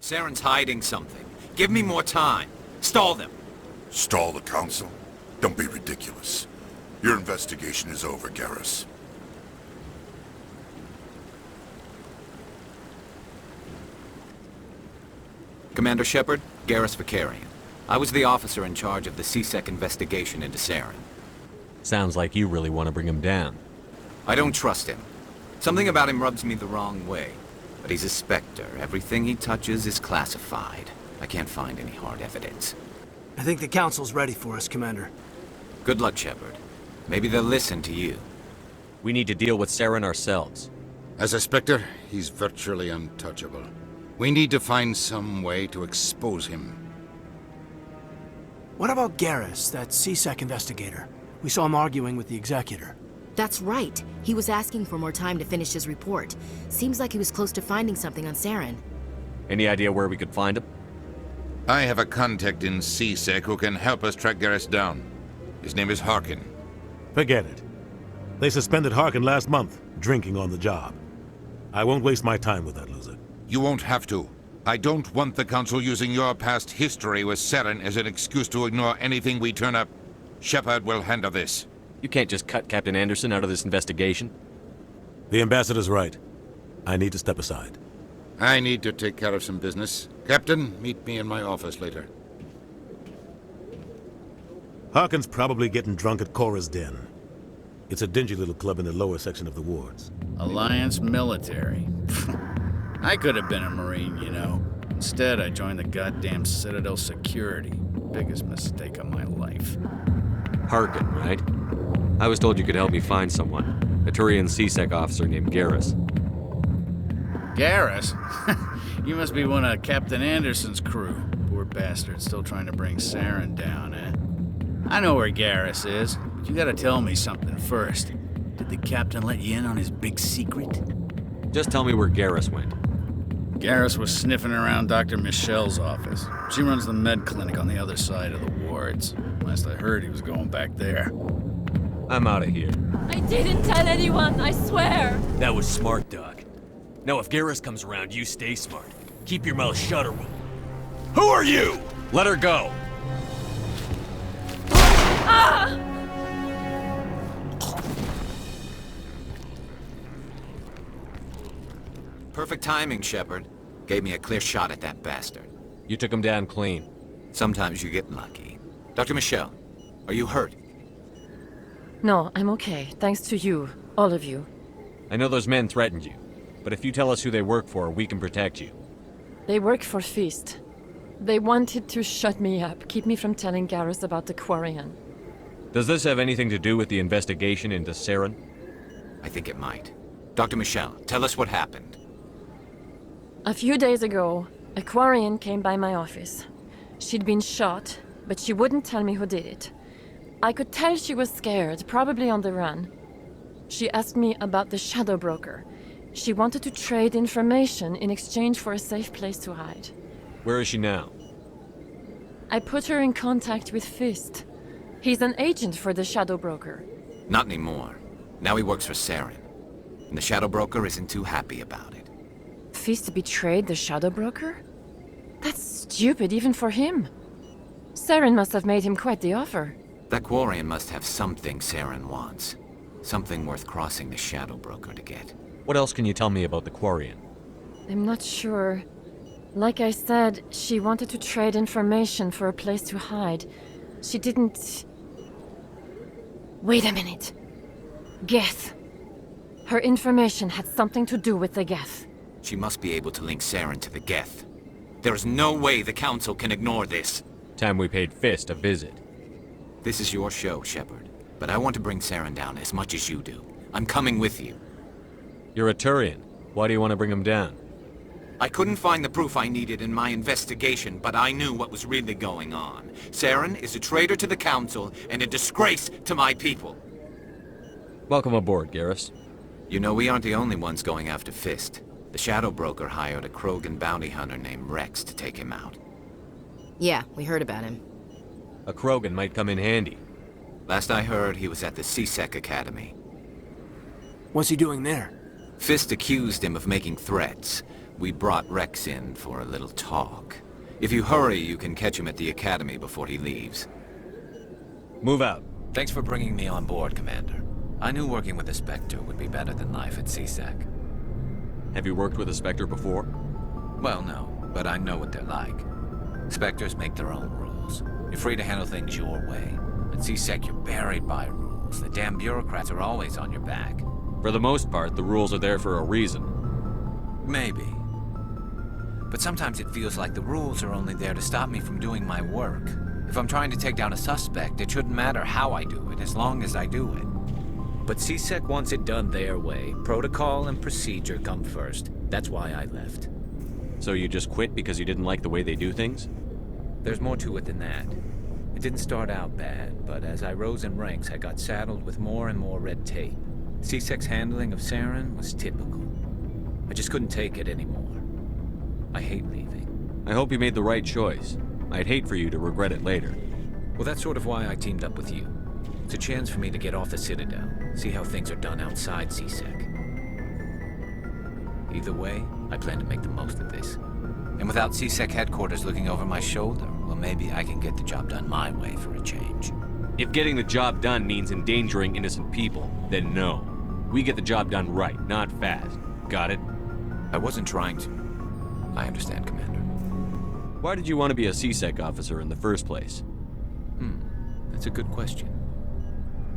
Saren's hiding something. Give me more time. Stall them. Stall the council? Don't be ridiculous. Your investigation is over, Garrus. Commander Shepard, Garrus Ride. I was the officer in charge of the C-Sec investigation into Saren. Sounds like you really want to bring him down. I don't trust him. Something about him rubs me the wrong way. But he's a Spectre. Everything he touches is classified. I can't find any hard evidence. I think the council's ready for us, Commander. Good luck, Shepard. Maybe they'll listen to you. We need to deal with Saren ourselves. As a Spectre, he's virtually untouchable. We need to find some way to expose him. What about Garrus, that C-Sec investigator? We saw him arguing with the Executor. That's right. He was asking for more time to finish his report. Seems like he was close to finding something on Saren. Any idea where we could find him? I have a contact in C-Sec who can help us track Garrus down. His name is Harkin. Forget it. They suspended Harkin last month, drinking on the job. I won't waste my time with that loser. You won't have to. I don't want the Council using your past history with Saren as an excuse to ignore anything we turn up. Shepard will handle this. You can't just cut Captain Anderson out of this investigation. The ambassador's right. I need to step aside. I need to take care of some business. Captain, meet me in my office later. Harkin's probably getting drunk at Cora's Den. It's a dingy little club in the lower section of the wards. Alliance military. I could have been a Marine, you know. Instead, I joined the goddamn Citadel security. Biggest mistake of my life. Harkin, right? I was told you could help me find someone. A Turian C-Sec officer named Garrus. Garrus? You must be one of Captain Anderson's crew. Poor bastard, still trying to bring Saren down, eh? I know where Garrus is, but you gotta tell me something first. Did the captain let you in on his big secret? Just tell me where Garrus went. Garrus was sniffing around Dr. Michelle's office. She runs the med clinic on the other side of the wards. Last I heard, he was going back there. I'm out of here. I didn't tell anyone, I swear! That was smart, Doc. Now if Garrus comes around, you stay smart. Keep your mouth shut or we'll... Who are you? Let her go! Ah! Perfect timing, Shepard. Gave me a clear shot at that bastard. You took him down clean. Sometimes you get lucky. Dr. Michelle, are you hurt? No, I'm okay, thanks to you, all of you. I know those men threatened you, but if you tell us who they work for, we can protect you. They work for Feast. They wanted to shut me up, keep me from telling Garrus about the Quarian. Does this have anything to do with the investigation into Saren? I think it might. Dr. Michelle, tell us what happened. A few days ago, a Quarian came by my office. She'd been shot, but she wouldn't tell me who did it. I could tell she was scared, probably on the run. She asked me about the Shadow Broker. She wanted to trade information in exchange for a safe place to hide. Where is she now? I put her in contact with Fist. He's an agent for the Shadow Broker. Not anymore. Now he works for Saren. And the Shadow Broker isn't too happy about it. Fist betrayed the Shadow Broker? That's stupid even for him. Saren must have made him quite the offer. That Quarian must have something Saren wants. Something worth crossing the Shadow Broker to get. What else can you tell me about the Quarian? I'm not sure. Like I said, she wanted to trade information for a place to hide. She didn't... Wait a minute. Geth. Her information had something to do with the Geth. She must be able to link Saren to the Geth. There is no way the Council can ignore this. Time we paid Fist a visit. This is your show, Shepard. But I want to bring Saren down as much as you do. I'm coming with you. You're a Turian. Why do you want to bring him down? I couldn't find the proof I needed in my investigation, but I knew what was really going on. Saren is a traitor to the Council and a disgrace to my people. Welcome aboard, Garrus. You know, we aren't the only ones going after Fist. The Shadow Broker hired a Krogan bounty hunter named Rex to take him out. Yeah, we heard about him. A Krogan might come in handy. Last I heard, he was at the C-Sec Academy. What's he doing there? Fist accused him of making threats. We brought Rex in for a little talk. If you hurry, you can catch him at the academy before he leaves. Move out. Thanks for bringing me on board, Commander. I knew working with a Spectre would be better than life at CSEC. Have you worked with a Spectre before? Well, no, but I know what they're like. Spectres make their own rules. You're free to handle things your way. At CSEC, you're buried by rules. The damn bureaucrats are always on your back. For the most part, the rules are there for a reason. Maybe. But sometimes it feels like the rules are only there to stop me from doing my work. If I'm trying to take down a suspect, it shouldn't matter how I do it, as long as I do it. But CSEC wants it done their way. Protocol and procedure come first. That's why I left. So you just quit because you didn't like the way they do things? There's more to it than that. It didn't start out bad, but as I rose in ranks, I got saddled with more and more red tape. CSEC's handling of Saren was typical. I just couldn't take it anymore. I hate leaving. I hope you made the right choice. I'd hate for you to regret it later. Well, that's sort of why I teamed up with you. It's a chance for me to get off the Citadel, see how things are done outside CSEC. Either way, I plan to make the most of this. And without CSEC headquarters looking over my shoulder, well, maybe I can get the job done my way for a change. If getting the job done means endangering innocent people, then no. We get the job done right, not fast. Got it? I wasn't trying to. I understand, Commander. Why did you want to be a CSEC officer in the first place? That's a good question.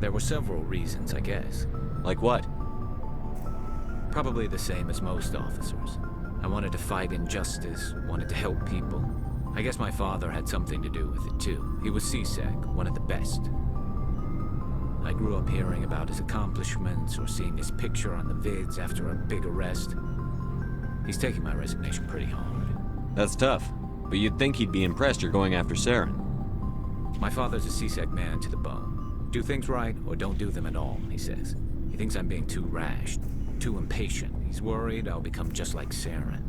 There were several reasons, I guess. Like what? Probably the same as most officers. I wanted to fight injustice, wanted to help people. I guess my father had something to do with it, too. He was CSEC, one of the best. I grew up hearing about his accomplishments or seeing his picture on the vids after a big arrest. He's taking my resignation pretty hard. That's tough, but you'd think he'd be impressed you're going after Saren. My father's a CSEC man to the bone. Do things right or don't do them at all, he says. He thinks I'm being too rash, too impatient. He's worried I'll become just like Saren.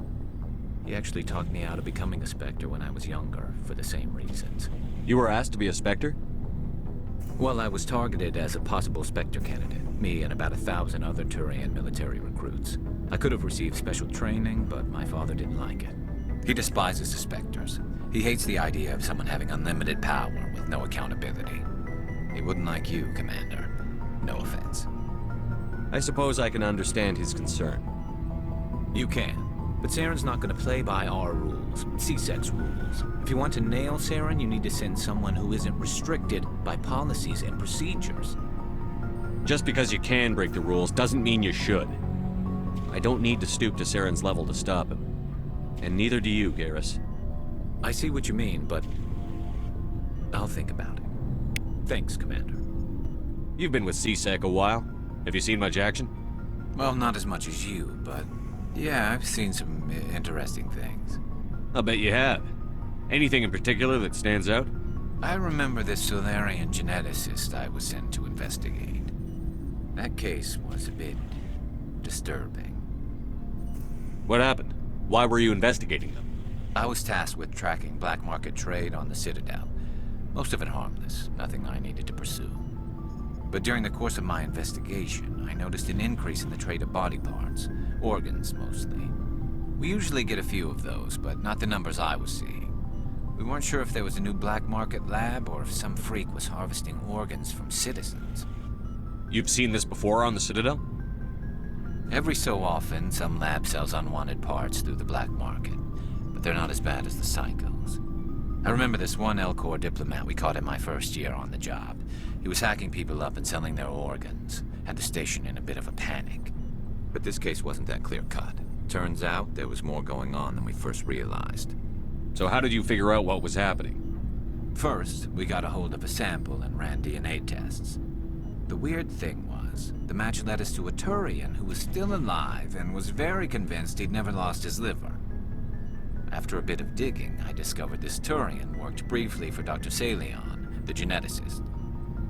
He actually talked me out of becoming a Spectre when I was younger, for the same reasons. You were asked to be a Spectre? Well, I was targeted as a possible Spectre candidate. Me and about 1,000 other Turian military recruits. I could have received special training, but my father didn't like it. He despises the Spectres. He hates the idea of someone having unlimited power with no accountability. He wouldn't like you, Commander. No offense. I suppose I can understand his concern. You can. But Saren's not going to play by our rules, CSEC's rules. If you want to nail Saren, you need to send someone who isn't restricted by policies and procedures. Just because you can break the rules doesn't mean you should. I don't need to stoop to Saren's level to stop him. And neither do you, Garrus. I see what you mean, but I'll think about it. Thanks, Commander. You've been with CSEC a while. Have you seen much action? Well, not as much as you, but yeah, I've seen some interesting things. I'll bet you have. Anything in particular that stands out? I remember this Solarian geneticist I was sent to investigate. That case was a bit disturbing. What happened? Why were you investigating them? I was tasked with tracking black market trade on the Citadel. Most of it harmless, nothing I needed to pursue. But during the course of my investigation, I noticed an increase in the trade of body parts, organs mostly. We usually get a few of those, but not the numbers I was seeing. We weren't sure if there was a new black market lab or if some freak was harvesting organs from citizens. You've seen this before on the Citadel? Every so often, some lab sells unwanted parts through the black market, but they're not as bad as the psychos. I remember this one Elcor diplomat we caught in my first year on the job. He was hacking people up and selling their organs, had the station in a bit of a panic. But this case wasn't that clear-cut. Turns out there was more going on than we first realized. So how did you figure out what was happening? First, we got a hold of a sample and ran DNA tests. The weird thing was, the match led us to a Turian who was still alive and was very convinced he'd never lost his liver. After a bit of digging, I discovered this Turian worked briefly for Dr. Salion, the geneticist.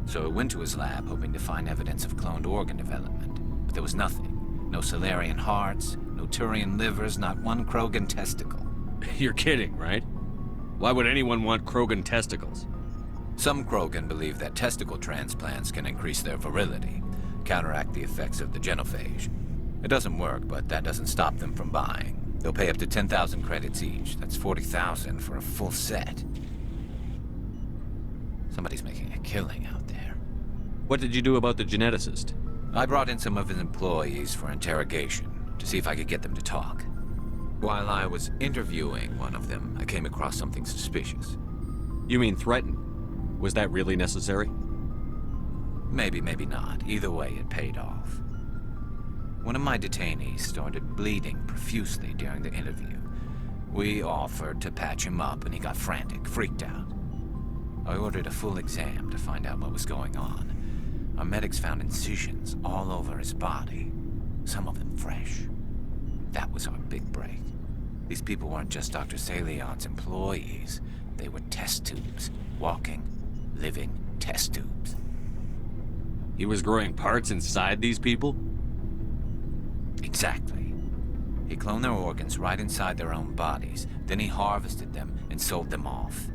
So I went to his lab hoping to find evidence of cloned organ development, but there was nothing. No Solarian hearts, no Turian livers, not one Krogan testicle. You're kidding, right? Why would anyone want Krogan testicles? Some Krogan believe that testicle transplants can increase their virility, counteract the effects of the genophage. It doesn't work, but that doesn't stop them from buying. They'll pay up to 10,000 credits each. That's 40,000 for a full set. Somebody's making a killing out there. What did you do about the geneticist? I brought in some of his employees for interrogation, to see if I could get them to talk. While I was interviewing one of them, I came across something suspicious. You mean threaten? Was that really necessary? Maybe, maybe not. Either way, it paid off. One of my detainees started bleeding profusely during the interview. We offered to patch him up, and he got frantic, freaked out. I ordered a full exam to find out what was going on. Our medics found incisions all over his body, some of them fresh. That was our big break. These people weren't just Dr. Salion's employees. They were test tubes. Walking, living test tubes. He was growing parts inside these people? Exactly. He cloned their organs right inside their own bodies. Then he harvested them and sold them off.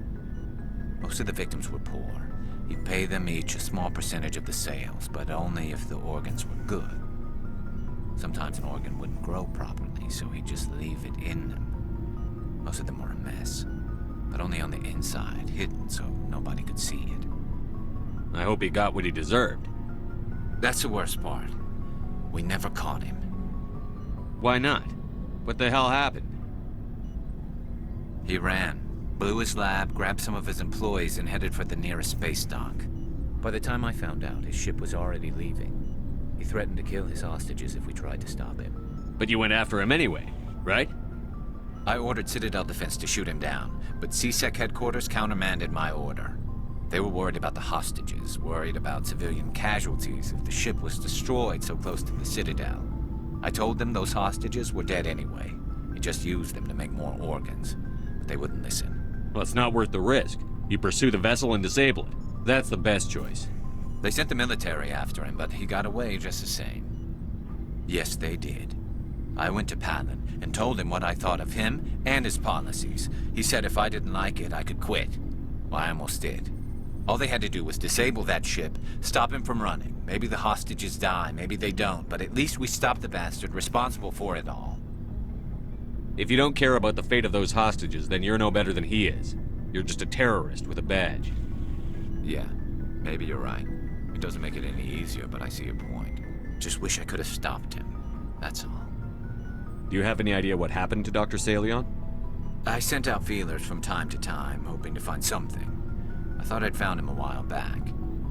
Most of the victims were poor. He'd pay them each a small percentage of the sales, but only if the organs were good. Sometimes an organ wouldn't grow properly, so he'd just leave it in them. Most of them were a mess, but only on the inside, hidden so nobody could see it. I hope he got what he deserved. That's the worst part. We never caught him. Why not? What the hell happened? He ran, blew his lab, grabbed some of his employees, and headed for the nearest space dock. By the time I found out, his ship was already leaving. He threatened to kill his hostages if we tried to stop him. But you went after him anyway, right? I ordered Citadel Defense to shoot him down, but CSEC headquarters countermanded my order. They were worried about the hostages, worried about civilian casualties if the ship was destroyed so close to the Citadel. I told them those hostages were dead anyway. He just used them to make more organs, but they wouldn't listen. Well, it's not worth the risk. You pursue the vessel and disable it. That's the best choice. They sent the military after him, but he got away just the same. Yes, they did. I went to Palin and told him what I thought of him and his policies. He said if I didn't like it, I could quit. Well, I almost did. All they had to do was disable that ship, stop him from running. Maybe the hostages die, maybe they don't, but at least we stopped the bastard responsible for it all. If you don't care about the fate of those hostages, then you're no better than he is. You're just a terrorist with a badge. Yeah, maybe you're right. It doesn't make it any easier, but I see your point. Just wish I could have stopped him. That's all. Do you have any idea what happened to Dr. Salion? I sent out feelers from time to time, hoping to find something. I thought I'd found him a while back.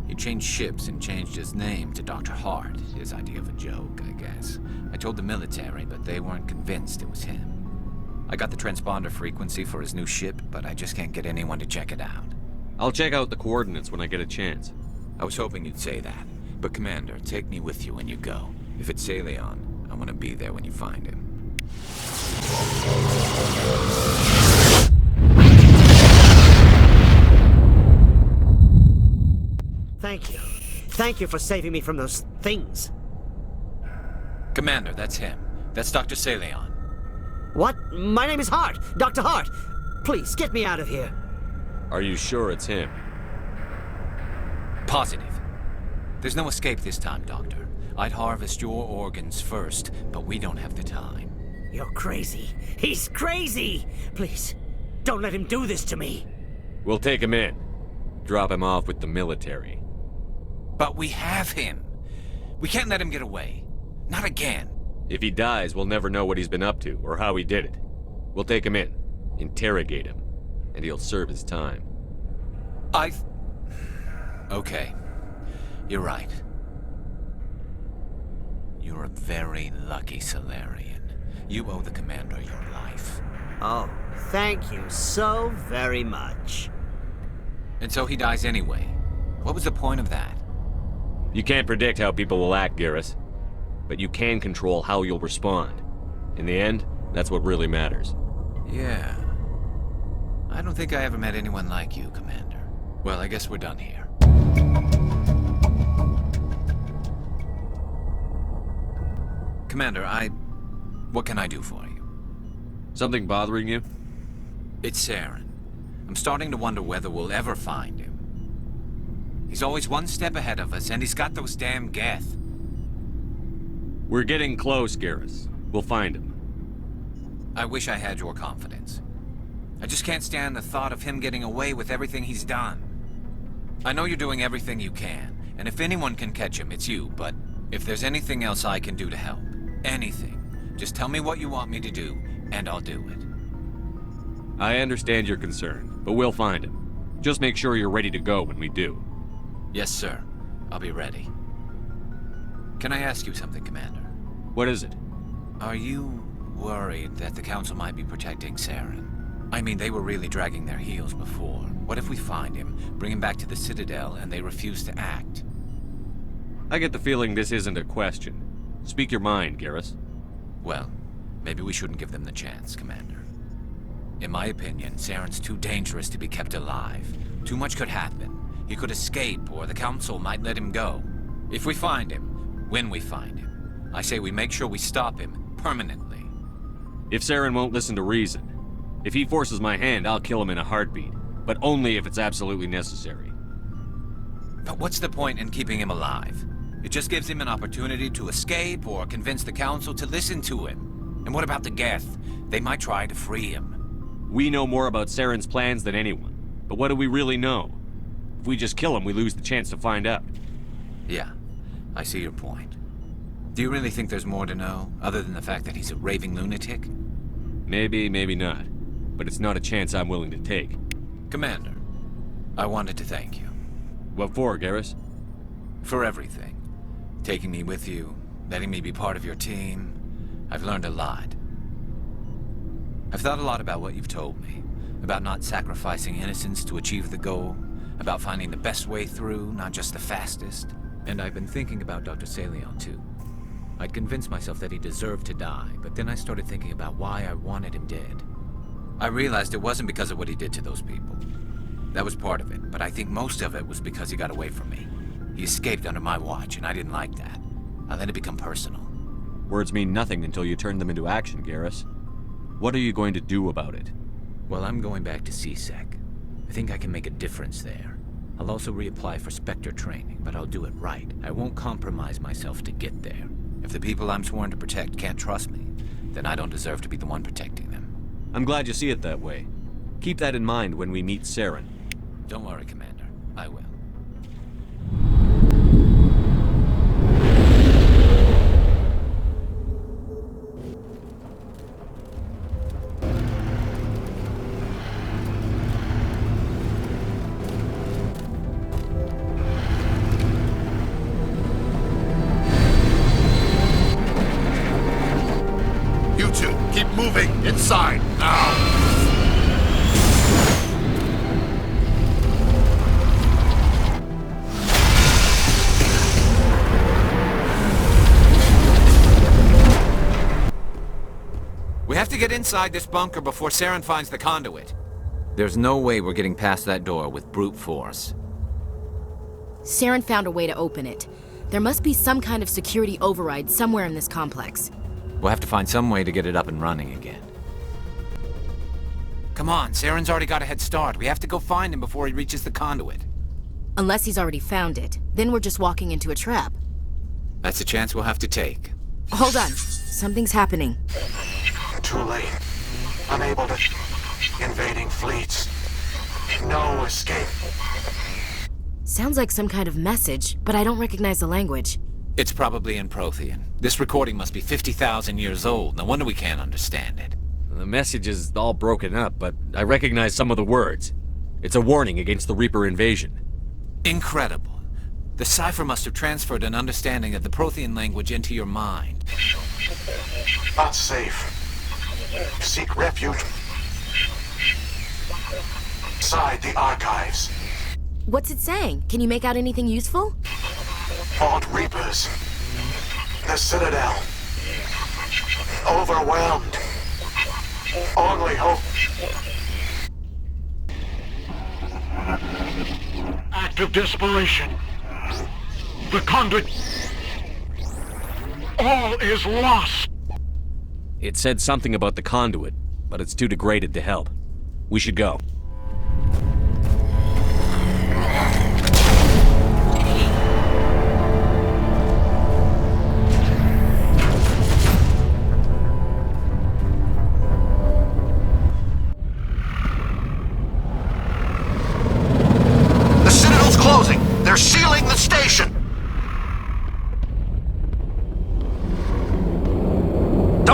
He changed ships and changed his name to Dr. Hart, his idea of a joke, I guess. I told the military, but they weren't convinced it was him. I got the transponder frequency for his new ship, but I just can't get anyone to check it out. I'll check out the coordinates when I get a chance. I was hoping you'd say that. But Commander, take me with you when you go. If it's Salion, I want to be there when you find him. Thank you. Thank you for saving me from those things. Commander, that's him. That's Dr. Salion. What? My name is Hart. Dr. Hart. Please, get me out of here. Are you sure it's him? Positive. There's no escape this time, Doctor. I'd harvest your organs first, but we don't have the time. You're crazy. He's crazy! Please, don't let him do this to me. We'll take him in. Drop him off with the military. But we have him. We can't let him get away. Not again. If he dies, we'll never know what he's been up to or how he did it. We'll take him in, interrogate him, and he'll serve his time. Okay. You're right. You're a very lucky Solarian. You owe the Commander your life. Oh, thank you so very much. And so he dies anyway. What was the point of that? You can't predict how people will act, Garrus. But you can control how you'll respond. In the end, that's what really matters. Yeah. I don't think I ever met anyone like you, Commander. Well, I guess we're done here. Commander, what can I do for you? Something bothering you? It's Saren. I'm starting to wonder whether we'll ever find him. He's always one step ahead of us, and he's got those damn Geth. We're getting close, Garrus. We'll find him. I wish I had your confidence. I just can't stand the thought of him getting away with everything he's done. I know you're doing everything you can, and if anyone can catch him, it's you, but if there's anything else I can do to help, anything, just tell me what you want me to do, and I'll do it. I understand your concern, but we'll find him. Just make sure you're ready to go when we do. Yes, sir. I'll be ready. Can I ask you something, Commander? What is it? Are you worried that the Council might be protecting Saren? I mean, they were really dragging their heels before. What if we find him, bring him back to the Citadel, and they refuse to act? I get the feeling this isn't a question. Speak your mind, Garrus. Well, maybe we shouldn't give them the chance, Commander. In my opinion, Saren's too dangerous to be kept alive. Too much could happen. He could escape, or the Council might let him go. If we find him, when we find him, I say we make sure we stop him permanently. If Saren won't listen to reason, if he forces my hand, I'll kill him in a heartbeat. But only if it's absolutely necessary. But what's the point in keeping him alive? It just gives him an opportunity to escape or convince the Council to listen to him. And what about the Geth? They might try to free him. We know more about Saren's plans than anyone. But what do we really know? If we just kill him, we lose the chance to find out. Yeah, I see your point. Do you really think there's more to know, other than the fact that he's a raving lunatic? Maybe, maybe not. But it's not a chance I'm willing to take. Commander, I wanted to thank you. What for, Garrus? For everything. Taking me with you, letting me be part of your team. I've learned a lot. I've thought a lot about what you've told me. About not sacrificing innocence to achieve the goal. About finding the best way through, not just the fastest. And I've been thinking about Dr. Saleon, too. I'd convinced myself that he deserved to die, but then I started thinking about why I wanted him dead. I realized it wasn't because of what he did to those people. That was part of it, but I think most of it was because he got away from me. He escaped under my watch, and I didn't like that. I let it become personal. Words mean nothing until you turn them into action, Garrus. What are you going to do about it? Well, I'm going back to C-Sec. I think I can make a difference there. I'll also reapply for Spectre training, but I'll do it right. I won't compromise myself to get there. If the people I'm sworn to protect can't trust me, then I don't deserve to be the one protecting them. I'm glad you see it that way. Keep that in mind when we meet Saren. Don't worry, Commander. I will. You two, keep moving! Inside, now! We have to get inside this bunker before Saren finds the conduit. There's no way we're getting past that door with brute force. Saren found a way to open it. There must be some kind of security override somewhere in this complex. We'll have to find some way to get it up and running again. Come on, Saren's already got a head start. We have to go find him before he reaches the conduit. Unless he's already found it. Then we're just walking into a trap. That's a chance we'll have to take. Hold on. Something's happening. Too late. Unable to... Invading fleets. No escape. Sounds like some kind of message, but I don't recognize the language. It's probably in Prothean. This recording must be 50,000 years old. No wonder we can't understand it. The message is all broken up, but I recognize some of the words. It's a warning against the Reaper invasion. Incredible. The cipher must have transferred an understanding of the Prothean language into your mind. Unsafe. Seek refuge inside the archives. What's it saying? Can you make out anything useful? Fought Reapers. The Citadel. Overwhelmed. Only hope. Act of desperation. The conduit. All is lost. It said something about the conduit, but it's too degraded to help. We should go.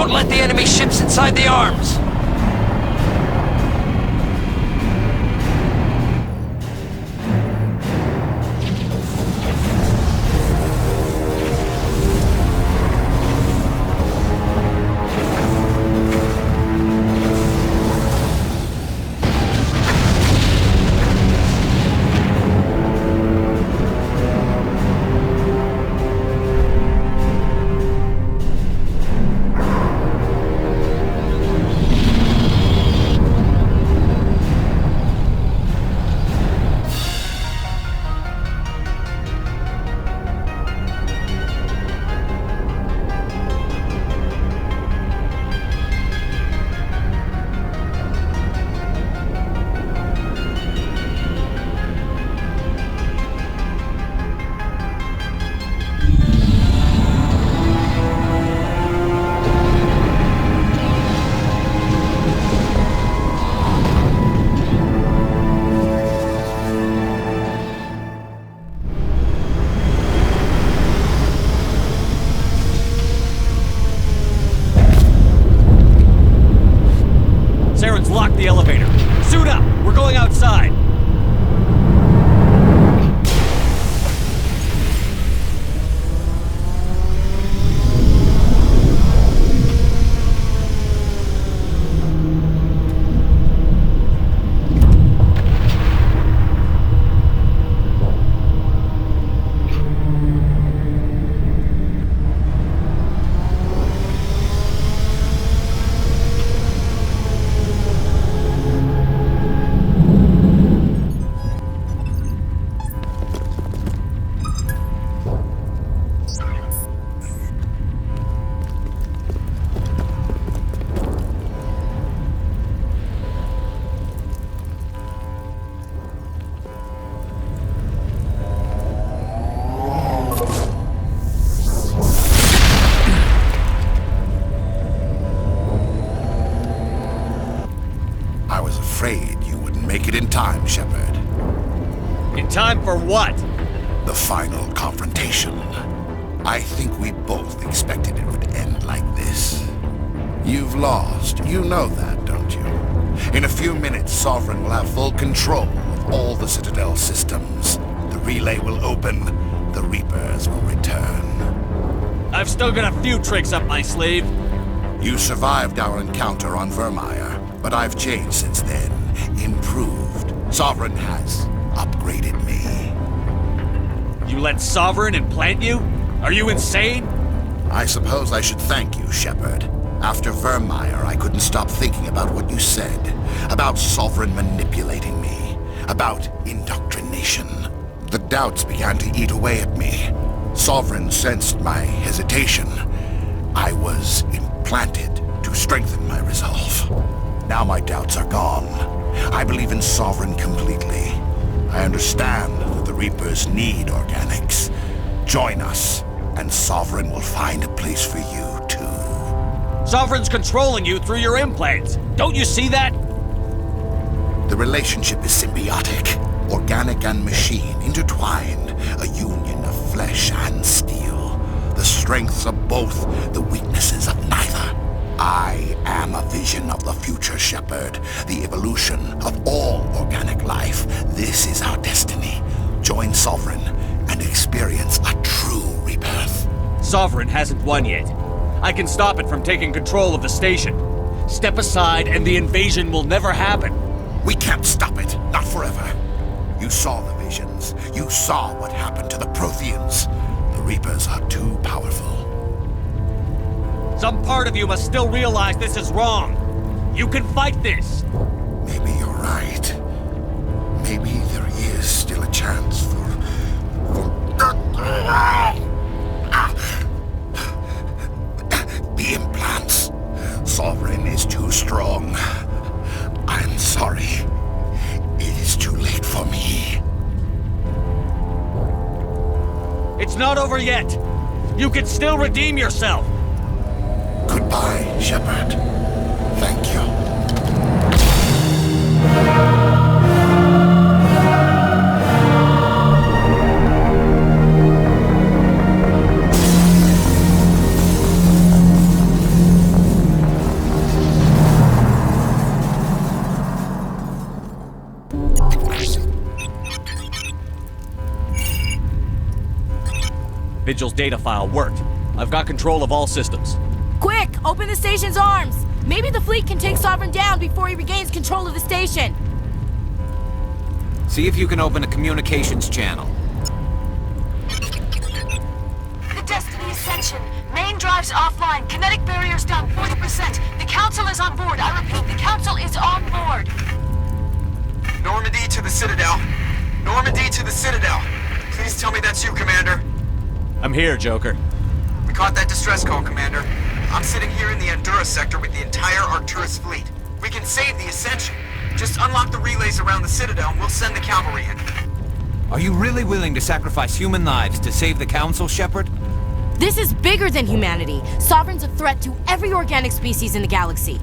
Don't let the enemy ships inside the arms! Lock the elevator. Suit up! We're going outside! Afraid you wouldn't make it in time, Shepard. In time for what? The final confrontation. I think we both expected it would end like this. You've lost. You know that, don't you? In a few minutes, Sovereign will have full control of all the Citadel systems. The relay will open. The Reapers will return. I've still got a few tricks up my sleeve. You survived our encounter on Vermeer. But I've changed since then. Improved. Sovereign has upgraded me. You let Sovereign implant you? Are you insane? I suppose I should thank you, Shepard. After Vermeer, I couldn't stop thinking about what you said. About Sovereign manipulating me. About indoctrination. The doubts began to eat away at me. Sovereign sensed my hesitation. I was implanted to strengthen my resolve. Now my doubts are gone. I believe in Sovereign completely. I understand that the Reapers need organics. Join us, and Sovereign will find a place for you, too. Sovereign's controlling you through your implants. Don't you see that? The relationship is symbiotic. Organic and machine intertwined. A union of flesh and steel. The strengths of both, the weaknesses of neither. I am a vision of the future, Shepard. The evolution of all organic life. This is our destiny. Join Sovereign and experience a true rebirth. Sovereign hasn't won yet. I can stop it from taking control of the station. Step aside and the invasion will never happen. We can't stop it. Not forever. You saw the visions. You saw what happened to the Protheans. The Reapers are too powerful. Some part of you must still realize this is wrong. You can fight this. Maybe you're right. Maybe there is still a chance for... The implants. Sovereign is too strong. I'm sorry. It is too late for me. It's not over yet. You can still redeem yourself. Goodbye, Shepard. Thank you. Vigil's data file worked. I've got control of all systems. Quick! Open the station's arms! Maybe the fleet can take Sovereign down before he regains control of the station. See if you can open a communications channel. The Destiny Ascension. Main drives offline. Kinetic barriers down 40%. The Council is on board. I repeat, the Council is on board. Normandy to the Citadel. Normandy to the Citadel. Please tell me that's you, Commander. I'm here, Joker. We caught that distress call, Commander. I'm sitting here in the Endura sector with the entire Arcturus fleet. We can save the Ascension. Just unlock the relays around the Citadel and we'll send the cavalry in. Are you really willing to sacrifice human lives to save the Council, Shepard? This is bigger than humanity. Sovereign's a threat to every organic species in the galaxy.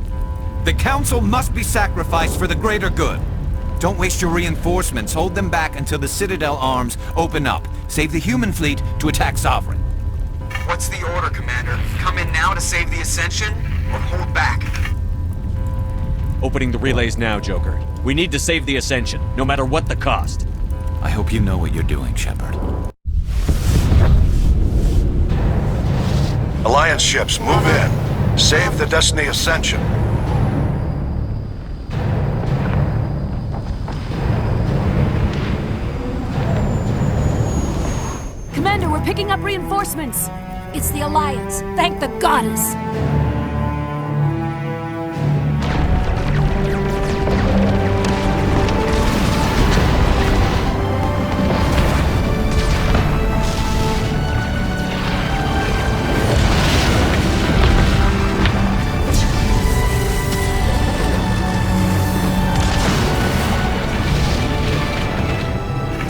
The Council must be sacrificed for the greater good. Don't waste your reinforcements. Hold them back until the Citadel arms open up. Save the human fleet to attack Sovereign. What's the order, Commander? Come in now to save the Ascension, or hold back? Opening the relays now, Joker. We need to save the Ascension, no matter what the cost. I hope you know what you're doing, Shepard. Alliance ships, move in. Save the Destiny Ascension. Commander, we're picking up reinforcements. It's the Alliance. Thank the goddess.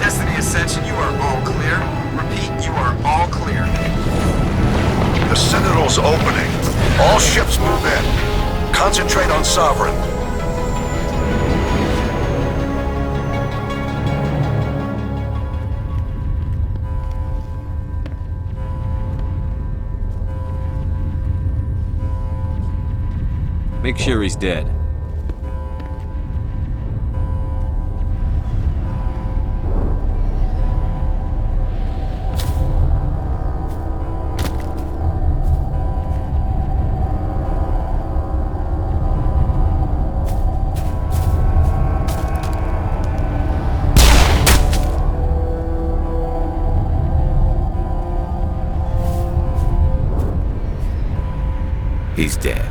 Destiny Ascension, you are all clear. Repeat, you are all clear. The Citadel's opening. All ships move in. Concentrate on Sovereign. Make sure he's dead. He's dead.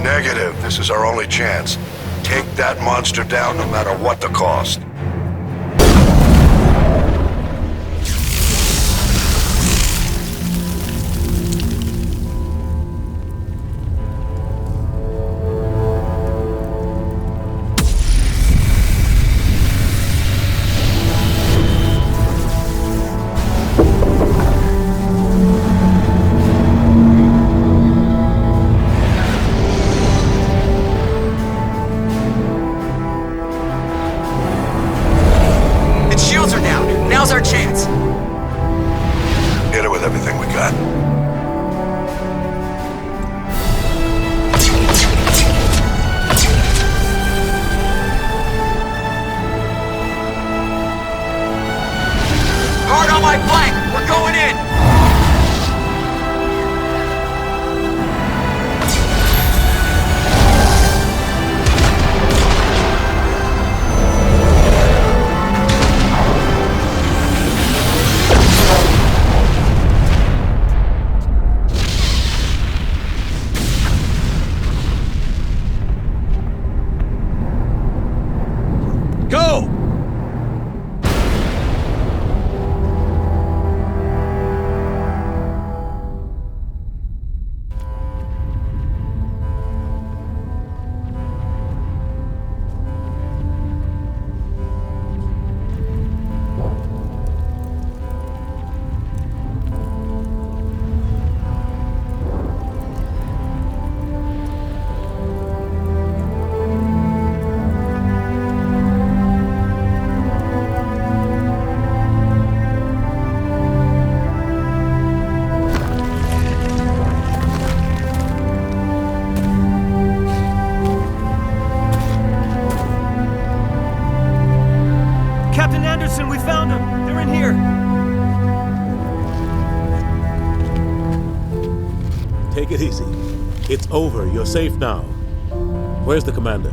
Negative. This is our only chance. Take that monster down no matter what the cost. Guard on my flank! We're going in! Go! Captain Anderson, we found them! They're in here! Take it easy. It's over. You're safe now. Where's the commander?